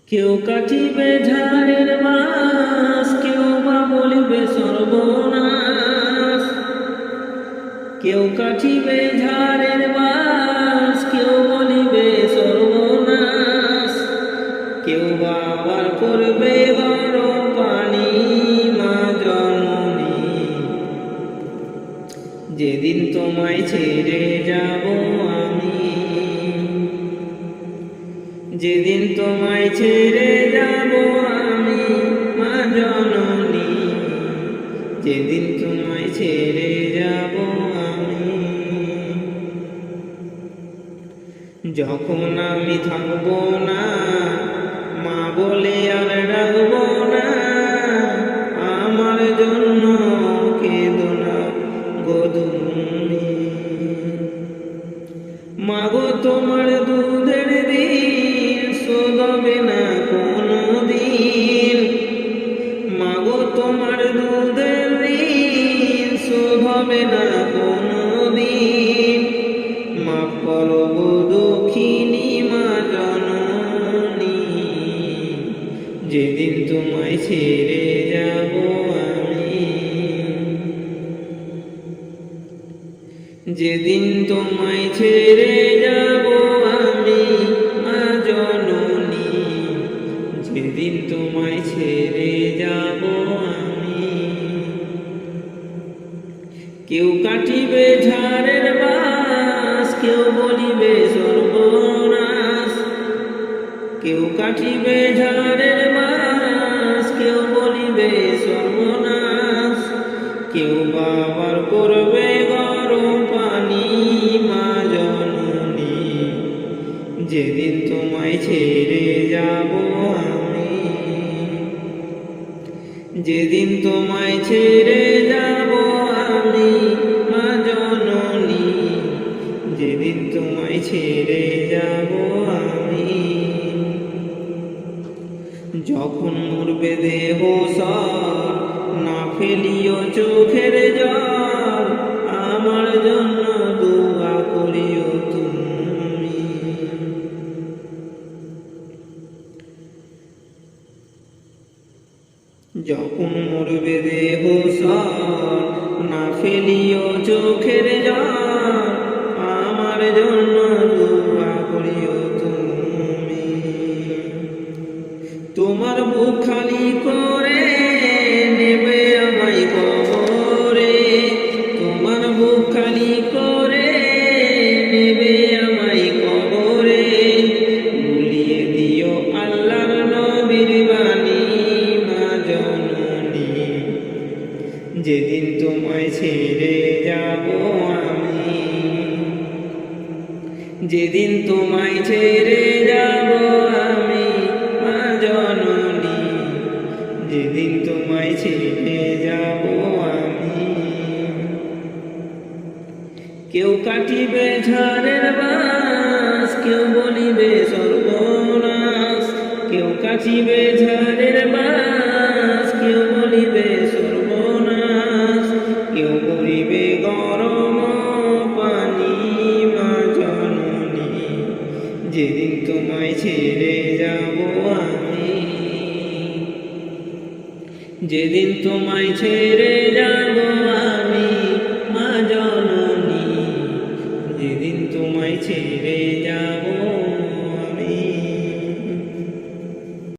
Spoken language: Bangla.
কেউ কাটিবে ঝাড়ের বাস, কেউ বা বলিবে সর্বনাশ। কেউ কাটিবে ঝাড়ের বাস, কেউ বলিবে সর্বনাশ। কেউ বা আবার করবে গরম পানি মা জননী। যেদিন তোমায় ছেড়ে যাব আমি, যেদিন তোমায় ছেড়ে যাব আমি মা জননী। যেদিন তোমায় ছেড়ে যাব আমি, যখন আমি থাকবো না মা বলে আর ডাকবো না। আমার জন্য কেঁদো না গো তুমি। মা গো তোমার দুধের দিন শোধ হবে না কোনো দিন। মা গো তোমার দুধের দিন শোধ হবে না কোনো দিন। মাফ করো গো দক্ষিণী মা জননী। যেদিন তোমায় ছেড়ে যাব আমি, যেদিন তোমায় ছেড়ে যাব আমি মা জননী। যেদিন তোমায় ছেড়ে যাব আমি, কেউ কাটিবে ঝাড়ের বাস, কেউ বলিবে সর্বনাশ। কেউ কাটিবে ঝাড়ের বাস, কেউ বলিবে সর্বনাশ। কেউ বাবার করবে গরম পানি মা জননী। যেদিন তোমায় ছেড়ে যাব আমি, যেদিন তোমায় ছেড়ে যাব আমি মা জননী। যেদিন তোমায় ছেড়ে যাব আমি, যখন মরবে দেহ সব না ফেলিও চোখের জল। আমার জন্য দোয়া করিও তুমি। যখন মরবে দেহ সব না ফেলিও চোখের জল। আমার জন্য দোয়া করিও তুমি। তোমার বুক খালি করে নেবে আমায় কবরে। তোমার বুক খালি করে নেবে আমায় কবরে। ভুলিয়ে দিও আল্লাহর নবীর বাণী মা জননী। যেদিন তোমায় ছেড়ে যাব আমি, যেদিন তোমায় ছেড়ে যাব আমি মা জননী। যেদিন তোমায় ছেড়ে যাব আমি, কেউ কাটিবে ঝাড়ের বাস, কেউ বলিবে সর্বনাশ। কেউ কাটিবে ঝাড়ের বাস, কেউ বলিবে সর্বনাশ। কেউ করিবে গরম পানি মা জননী। যেদিন তোমায় ছেড়ে যাব আমি, যেদিন তোমায় ছেড়ে যাব আমি মা জননী। যেদিন তোমায় ছেড়ে যাব